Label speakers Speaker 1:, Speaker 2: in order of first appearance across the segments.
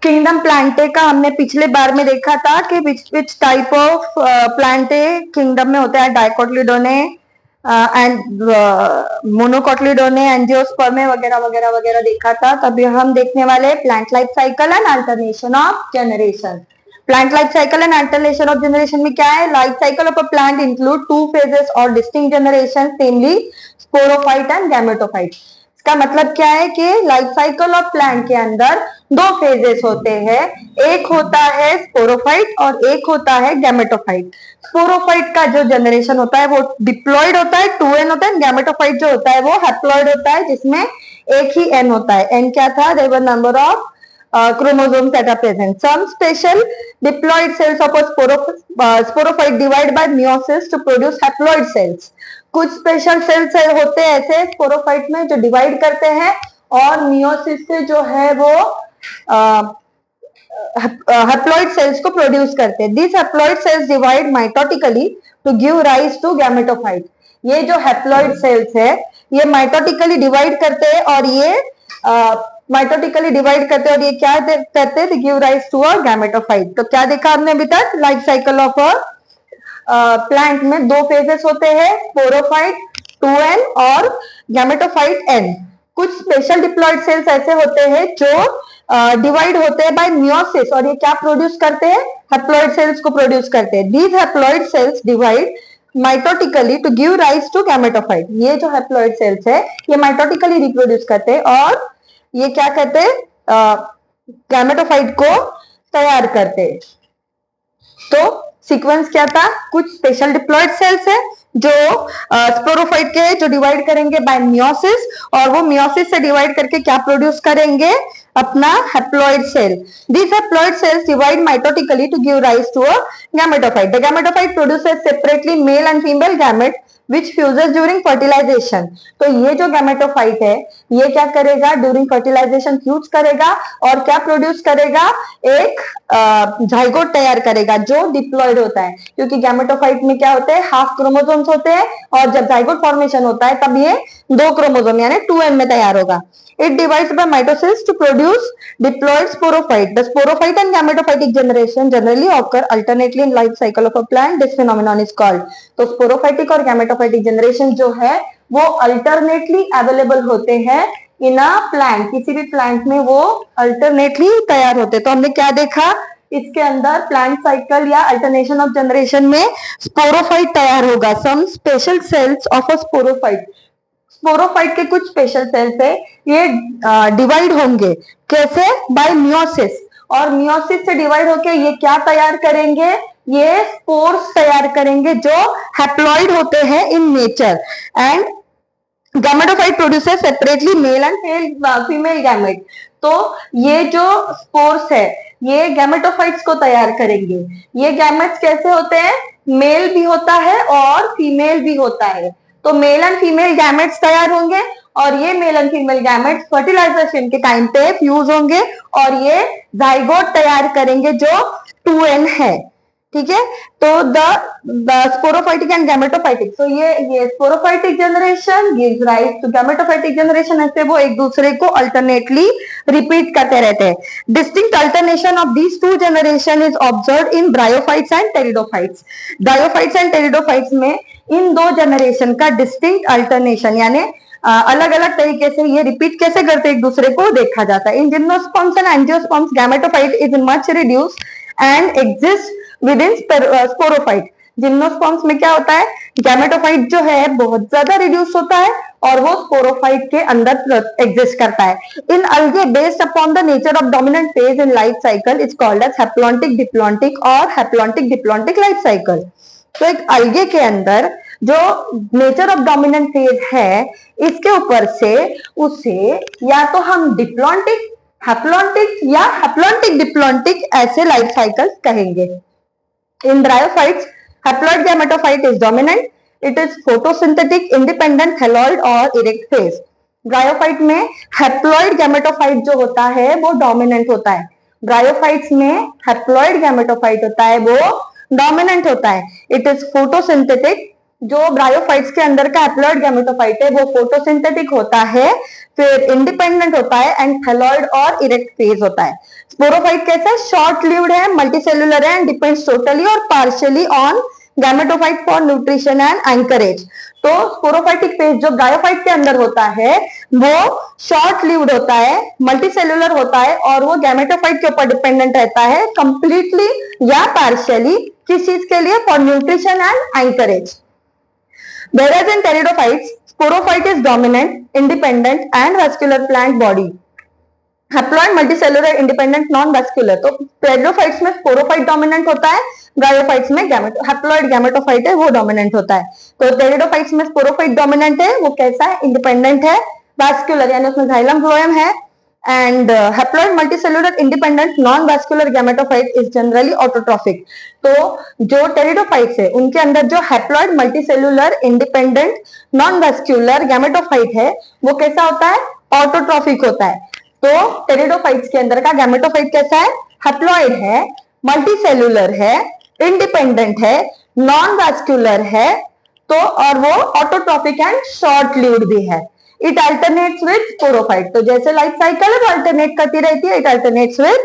Speaker 1: Kingdom Plantae का हमने पिछले बार में देखा था कि which type of Plantae kingdom में होता है, डाइकोटिलीडोने एंड मोनोकोटिलीडोने, एंजियोस्पर्मे वगैरह वगैरह वगैरह देखा था। तभी हम देखने वाले plant life cycle and alternation of generation. Plant life cycle and alternation of generation में क्या है? Life cycle of a plant include two phases और distinct generation, namely sporophyte and gametophyte. इसका मतलब क्या है कि लाइफ साइकिल ऑफ प्लांट के अंदर दो फेजेस होते हैं, एक होता है स्पोरोफाइट और एक होता है गैमेटोफाइट। स्पोरोफाइट का जो जनरेशन होता है वो डिप्लॉइड होता है, 2n होता है। गैमेटोफाइट जो होता है वो हैप्लॉइड होता है, जिसमें एक ही n होता है। n क्या था? There were number of chromosomes that are present. Some special diploid cells of a sporophyte divide by meiosis to produce haploid cells. कुछ स्पेशल सेल्स होते हैं ऐसे स्पोरोफाइट में जो डिवाइड करते हैं और मियोसिस से जो है वो हैप्लॉइड सेल्स को प्रोड्यूस करते हैं। This haploid cells divide mitotically to give rise to gametophyte. ये जो हैप्लॉइड सेल्स है ये माइटोटिकली डिवाइड करते हैं और ये माइटोटिकली डिवाइड करते हैं और ये क्या करते हैं? Give rise to a gametophyte. तो क्या देखा हमने अभी तक? Life cycle of a plant में दो फेजेस होते हैं, स्पोरोफाइट 2n और गैमेटोफाइट n। कुछ स्पेशल डिप्लॉइड सेल्स ऐसे होते हैं जो डिवाइड होते हैं बाय मियोसिस और ये क्या प्रोड्यूस करते हैं? हैप्लॉइड सेल्स को प्रोड्यूस करते हैं। These haploid cells divide mitotically to give rise to gametophyte. ये जो हैप्लॉइड सेल्स है ये माइटोटिकली रिप्रोड्यूस करते हैं और ये क्या करते हैं? गैमेटोफाइट को तैयार करते हैं। तो सीक्वेंस क्या था? कुछ स्पेशल डिप्लॉइड सेल्स है जो स्पोरोफाइट के जो डिवाइड करेंगे बाय मियोसिस और वो मियोसिस से डिवाइड करके क्या प्रोड्यूस करेंगे? अपना haploid cell. These haploid cells divide mitotically to give rise to a gametophyte. The gametophyte produces separately male and female gametes which fuses during fertilization. तो ये जो गैमेटोफाइट है ये क्या करेगा? ड्यूरिंग फर्टिलाइजेशन फ्यूज करेगा और क्या प्रोड्यूस करेगा? एक जाइगोट तैयार करेगा जो डिप्लॉइड होता है, क्योंकि गैमेटोफाइट में क्या होते हैं? हाफ क्रोमोसोम्स होते हैं और जब जाइगोट फॉर्मेशन होता है तब ये दो क्रोमोसोम यानी 2n में तैयार होगा। It divides by mitosis to produce diploid sporophyte. The sporophyte and gametophytic generation generally occur alternately in life cycle of a plant. This phenomenon is called. तो sporophytic और gametophytic generation जो है वो alternately available होते हैं in a plant. किसी भी plant में वो alternately तैयार होते हैं। तो हमने क्या देखा? इसके अंदर प्लांट साइकिल या अल्टरनेशन ऑफ जनरेशन में स्पोरोफाइट तैयार होगा। Some special cells of a sporophyte, sporophyte के कुछ स्पेशल सेल्स है ये डिवाइड होंगे कैसे? बाय मियोसिस, और मियोसिस से डिवाइड होके ये क्या तैयार करेंगे? ये स्पोर्स तैयार करेंगे जो हैप्लॉइड होते हैं in nature. And gametophyte produces separately mail and female gamete. तो ये जो स्पोर्स है ये गैमेटोफाइट्स को तैयार करेंगे। ये गैमेट्स कैसे होते हैं? मेल भी होता है और फीमेल भी होता है। तो मेल एंड फीमेल गैमेट्स तैयार होंगे और ये male and female gametes fertilization के टाइम पे फ्यूज होंगे और ये जाइगोट तैयार करेंगे जो 2n है। ठीक है, तो द स्पोरोफाइटिक एंड गैमेटोफाइटिक, तो ये sporophytic generation gives rise to gametophytic generation. ऐसे वो एक दूसरे को अल्टरनेटली रिपीट करते रहते हैं। Distinct alternation of these two generation is observed in bryophytes and pteridophytes. Bryophytes and pteridophytes में इन दो जनरेशन का डिस्टिंक्ट अल्टरनेशन यानी अलग अलग तरीके से ये रिपीट कैसे करते एक दूसरे को देखा जाता है। इन gymnosperms and angiosperms gametophyte is much reduced and exist with in sporophyte. Gymnosperms में क्या होता है? गैमेटोफाइट जो है बहुत ज्यादा रिड्यूस होता है और वो स्पोरोफाइट के अंदर एग्जिस्ट करता है। In algae based upon the nature of dominant phase in life cycle is called as haplontic diplontic और हैप्लॉन्टिक डिप्लॉन्टिक लाइफ साइकिल। तो एक अलगे के अंदर जो नेचर ऑफ डोमिनेंट फेज है इसके ऊपर से उसे या तो हम डिप्लॉन्टिक, हैप्लॉन्टिक या हैप्लॉन्टिक डिप्लॉन्टिक ऐसे लाइफ साइकिल्स कहेंगे। In bryophytes, haploid gametophyte is dominant. It is photosynthetic, independent, thalloid और erect phase. Bryophyte में haploid gametophyte जो होता है वो dominant होता है। Bryophytes में haploid gametophyte होता है वो dominant होता है। It is photosynthetic, जो ब्रायोफाइट्स के अंदर का हैप्लॉइड गैमेटोफाइट है वो फोटोसिंथेटिक होता है, फिर इंडिपेंडेंट होता है एंड थैलॉइड और इरेक्ट फेज होता है। स्पोरोफाइट कैसा है? शॉर्ट लिव्ड है, मल्टीसेलुलर है एंड डिपेंड्स टोटली और partially on gametophyte for nutrition and anchorage. तो स्पोरोफाइटिक फेज जो ब्रायोफाइट के अंदर होता है वो शॉर्ट लिव्ड होता है, मल्टीसेलुलर होता है और वो गैमेटोफाइट के ऊपर डिपेंडेंट रहता है कंप्लीटली या पार्शियली। किस चीज के लिए? For nutrition and anchorage. Whereas in pteridophytes, sporophyte is dominant, independent and vascular plant body. Haploid, multicellular, independent, non-vascular. तो pteridophytes में sporophyte dominant होता है, ब्रायोफाइट्स में हैप्लॉइड गैमेटोफाइट है वो डोमिनेंट होता है। तो टेरिडोफाइट्स में स्पोरोफाइट डोमिनेंट है, वो कैसा है? इंडिपेंडेंट है, वैस्कुलर यानी उसमें जाइलम फ्लोएम है and haploid multicellular independent non vascular gametophyte is generally autotrophic. तो जो टेरिडोफाइट्स है उनके अंदर जो haploid multicellular independent non vascular gametophyte है वो कैसा होता है? ऑटोट्रॉफिक होता है। तो टेरिडोफाइट्स के अंदर का गैमेटोफाइट कैसा है? हैप्लॉइड है, मल्टीसेलुलर है, इंडिपेंडेंट है, नॉन वैस्कुलर है, तो और वो ऑटोट्रॉफिक एंड शॉर्ट लिव्ड भी है। It alternates with sporophyte. तो जैसे लाइफ साइकिल है वो अल्टरनेट करती रहती है, इट अल्टरनेट्स विद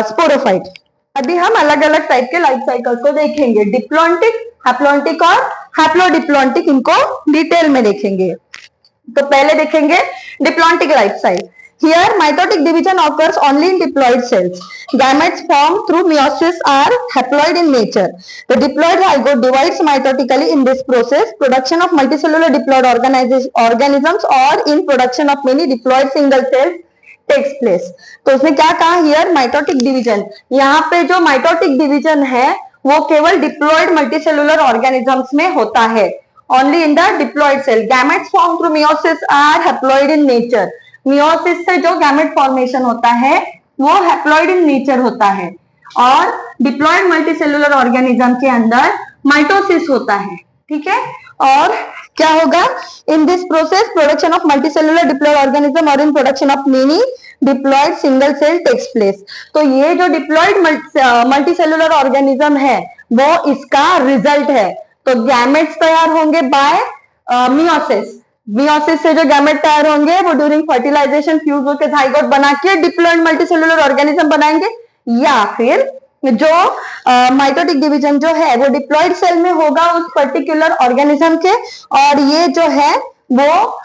Speaker 1: स्पोरोफाइट। अभी हम अलग अलग टाइप के लाइफ साइकिल्स को देखेंगे, डिप्लॉन्टिक, हैप्लॉन्टिक और हैप्लोडिप्लॉन्टिक, इनको डिटेल में देखेंगे। तो पहले देखेंगे diplontic life cycle. Here, mitotic division occurs only in diploid cells. Gametes formed through meiosis are haploid in nature. The diploid zygote divides mitotically. In this process, production of multicellular diploid organisms or in production of many diploid single cells takes place. तो उसने क्या कहा? Here, mitotic division. यहाँ पे जो mitotic division है वो केवल diploid multicellular organisms में होता है. Only in the diploid cell. Gametes formed through meiosis are haploid in nature. Meiosis से जो गैमेट फॉर्मेशन होता है वो हैप्लॉइड इन नेचर होता है और डिप्लॉइड मल्टीसेलुलर ऑर्गेनिज्म के अंदर माइटोसिस होता है। ठीक है, और क्या होगा? In this process production of multicellular diploid organism और in production of many diploid single cell takes place. तो ये जो डिप्लॉइड मल्टीसेलुलर ऑर्गेनिज्म है वो इसका रिजल्ट है। तो गैमेट्स तैयार होंगे बाय मियोसिस। मियोसिस से जो गैमेट तैयार होंगे वो ड्यूरिंग फर्टिलाइजेशन फ्यूज होकर जाइगोट बना के डिप्लॉइड मल्टीसेलुलर ऑर्गेनिज्म बनाएंगे, या फिर जो माइटोटिक डिवीजन जो है वो डिप्लॉइड सेल में होगा उस पर्टिकुलर ऑर्गेनिज्म के, और ये जो है वो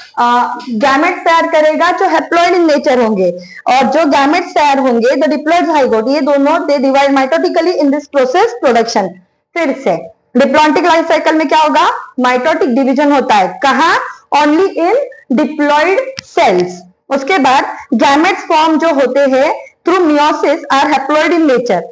Speaker 1: गैमेट्स तैयार करेगा जो हैप्लॉइड इन नेचर होंगे, और जो गैमेट्स तैयार होंगे द डिप्लॉइड जाइगोट, ये दोनों they divide mitotically in this process production. फिर से डिप्लॉन्टिक लाइफ साइकिल में क्या होगा? माइटोटिक डिवीजन होता है, कहाँ? Only in diploid cells. उसके बाद गैमेट्स फॉर्म जो होते हैं through meiosis are haploid in nature.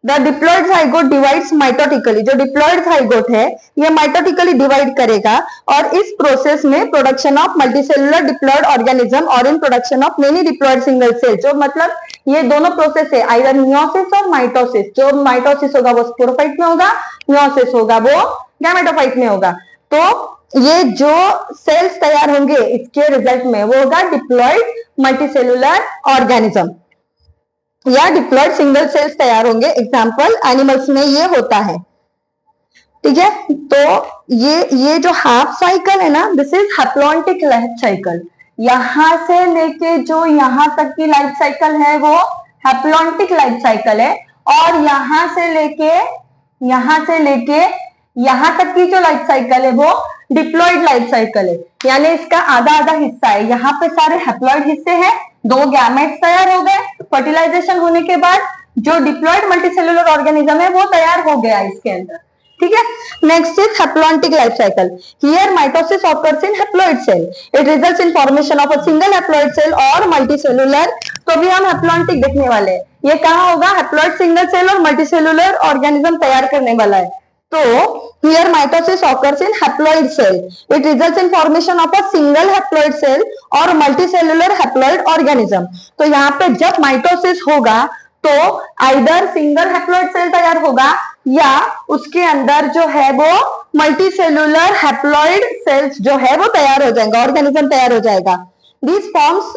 Speaker 1: The diploid zygote divides mitotically. जो डिप्लॉइड जाइगोट है ये माइटोटिकली डिवाइड करेगा और इस प्रोसेस में production of multicellular diploid organism और in production of many diploid single cell. जो मतलब ये दोनों प्रोसेस है, आइदर मियोसिस और माइटोसिस। जो माइटोसिस होगा वो स्पोरोफाइट में होगा, मियोसिस होगा वो गैमेटोफाइट में होगा। तो ये जो सेल्स तैयार होंगे इसके रिजल्ट में वो होगा डिप्लॉइड मल्टीसेलुलर ऑर्गेनिज्म या डिप्लॉइड सिंगल सेल्स तैयार होंगे। एग्जांपल एनिमल्स में ये होता है। ठीक है, तो ये जो हाफ साइकिल है ना, this is haplontic life cycle. यहां से लेके जो यहां तक की लाइफ साइकिल है वो हैप्लॉन्टिक लाइफ साइकिल है, और यहां से लेके यहां तक की जो लाइफ साइकिल है वो डिप्लॉइड लाइफ साइकिल है। यानी इसका आधा आधा हिस्सा है, यहाँ पे सारे हैप्लॉइड हिस्से हैं, दो गैमेट्स तैयार हो गए, फर्टिलाइजेशन होने के बाद जो डिप्लॉइड मल्टीसेलुलर ऑर्गेनिज्म है वो तैयार हो गया इसके अंदर। ठीक है, next is haplontic life cycle. Here mitosis occurs in haploid cell. It results in formation of a single haploid cell और मल्टीसेलुलर। तो भी हम हैप्लॉन्टिक देखने वाले हैं, ये कहाँ होगा? हैप्लॉइड सिंगल सेल और मल्टीसेलुलर ऑर्गेनिज्म तैयार करने वाला है। तो here mitosis occurs in haploid cell. It results in formation of a single haploid cell or multicellular haploid organism. तो यहाँ पे जब माइटोसिस होगा तो आइदर सिंगल हैप्लॉइड सेल तैयार होगा या उसके अंदर जो है वो मल्टीसेलुलर हैप्लॉइड सेल्स जो है वो तैयार हो जाएंगे, ऑर्गेनिज्म तैयार हो जाएगा। These forms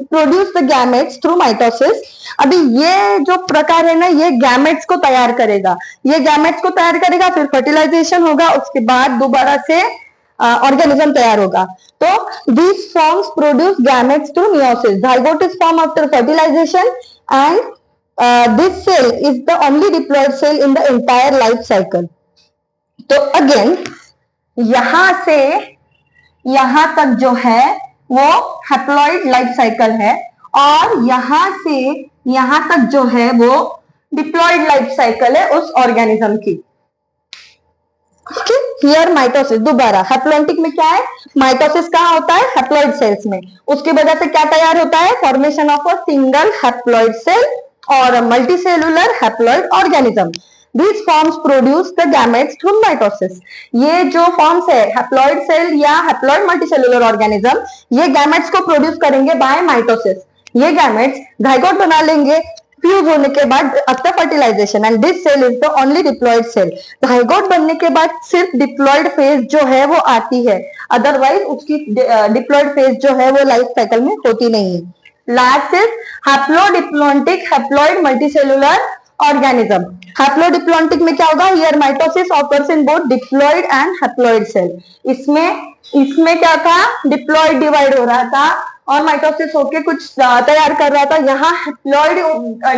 Speaker 1: produce the gametes through mitosis. अभी ये जो प्रकार है ना, ये गैमेट्स को तैयार करेगा, ये गैमेट्स को तैयार करेगा, फिर फर्टिलाइजेशन होगा, उसके बाद दोबारा से ऑर्गेनिज्म तैयार होगा. तो these forms produce gametes through meiosis. Zygote is formed after fertilization and this cell is the only diploid cell in the entire life cycle. तो अगेन यहां से यहां तक जो है वो हैप्लॉइड लाइफ साइकिल है, और यहां से यहां तक जो है वो डिप्लॉइड लाइफ साइकिल है उस ऑर्गेनिज्म की. हियर माइटोसिस, दोबारा हैप्लॉइडिक में क्या है, माइटोसिस कहाँ होता है, हैप्लॉइड सेल्स में. उसकी वजह से क्या तैयार होता है, formation of a single haploid cell और multicellular haploid organism. These forms produce the gametes through mitosis. ये जो फॉर्म्स है हैप्लॉइड सेल या हैप्लॉइड मल्टीसेलुलर ऑर्गेनिज्म, ये गैमेट्स को प्रोड्यूस करेंगे बाय माइटोसिस. ये गैमेट्स जाइगोट बना लेंगे फ्यूज होने के बाद after fertilization, and this cell is the only diploid cell. Zygote बनने के बाद सिर्फ डिप्लॉइड फेज जो है वो आती है, अदरवाइज उसकी डिप्लॉइड फेज जो है वो लाइफ साइकिल में होती नहीं है. Last is haplodiplontic haploid multicellular organism. Haplodiplontic में क्या होगा, here mitosis occurs in both diploid and haploid cell. इसमें क्या था, डिप्लॉइड डिवाइड हो रहा था और माइटोसिस होके कुछ तैयार कर रहा था. यहाँ हैप्लॉइड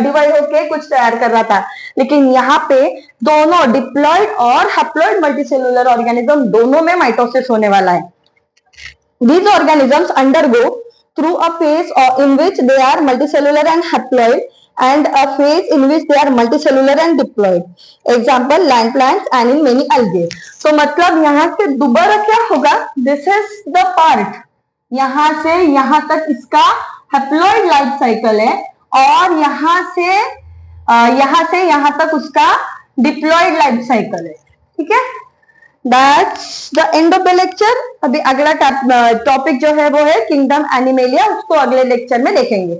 Speaker 1: डिवाइड होके कुछ तैयार कर रहा था, लेकिन यहाँ पे दोनों डिप्लॉइड और हैप्लॉइड मल्टीसेलुलर ऑर्गेनिज्म दोनों में माइटोसिस होने वाला है. These organisms undergo through a phase in which they are multicellular and haploid, and a phase in which they are multicellular and diploid. Example, land plants and in many algae. So मतलब यहाँ से दोबारा क्या होगा, this is the part, यहाँ से यहाँ तक इसका haploid life cycle है, और यहाँ से यहाँ तक उसका diploid life cycle है. ठीक है, That's the end of the lecture. अभी अगला टॉपिक जो है वो है किंगडम एनिमेलिया, उसको अगले लेक्चर में देखेंगे.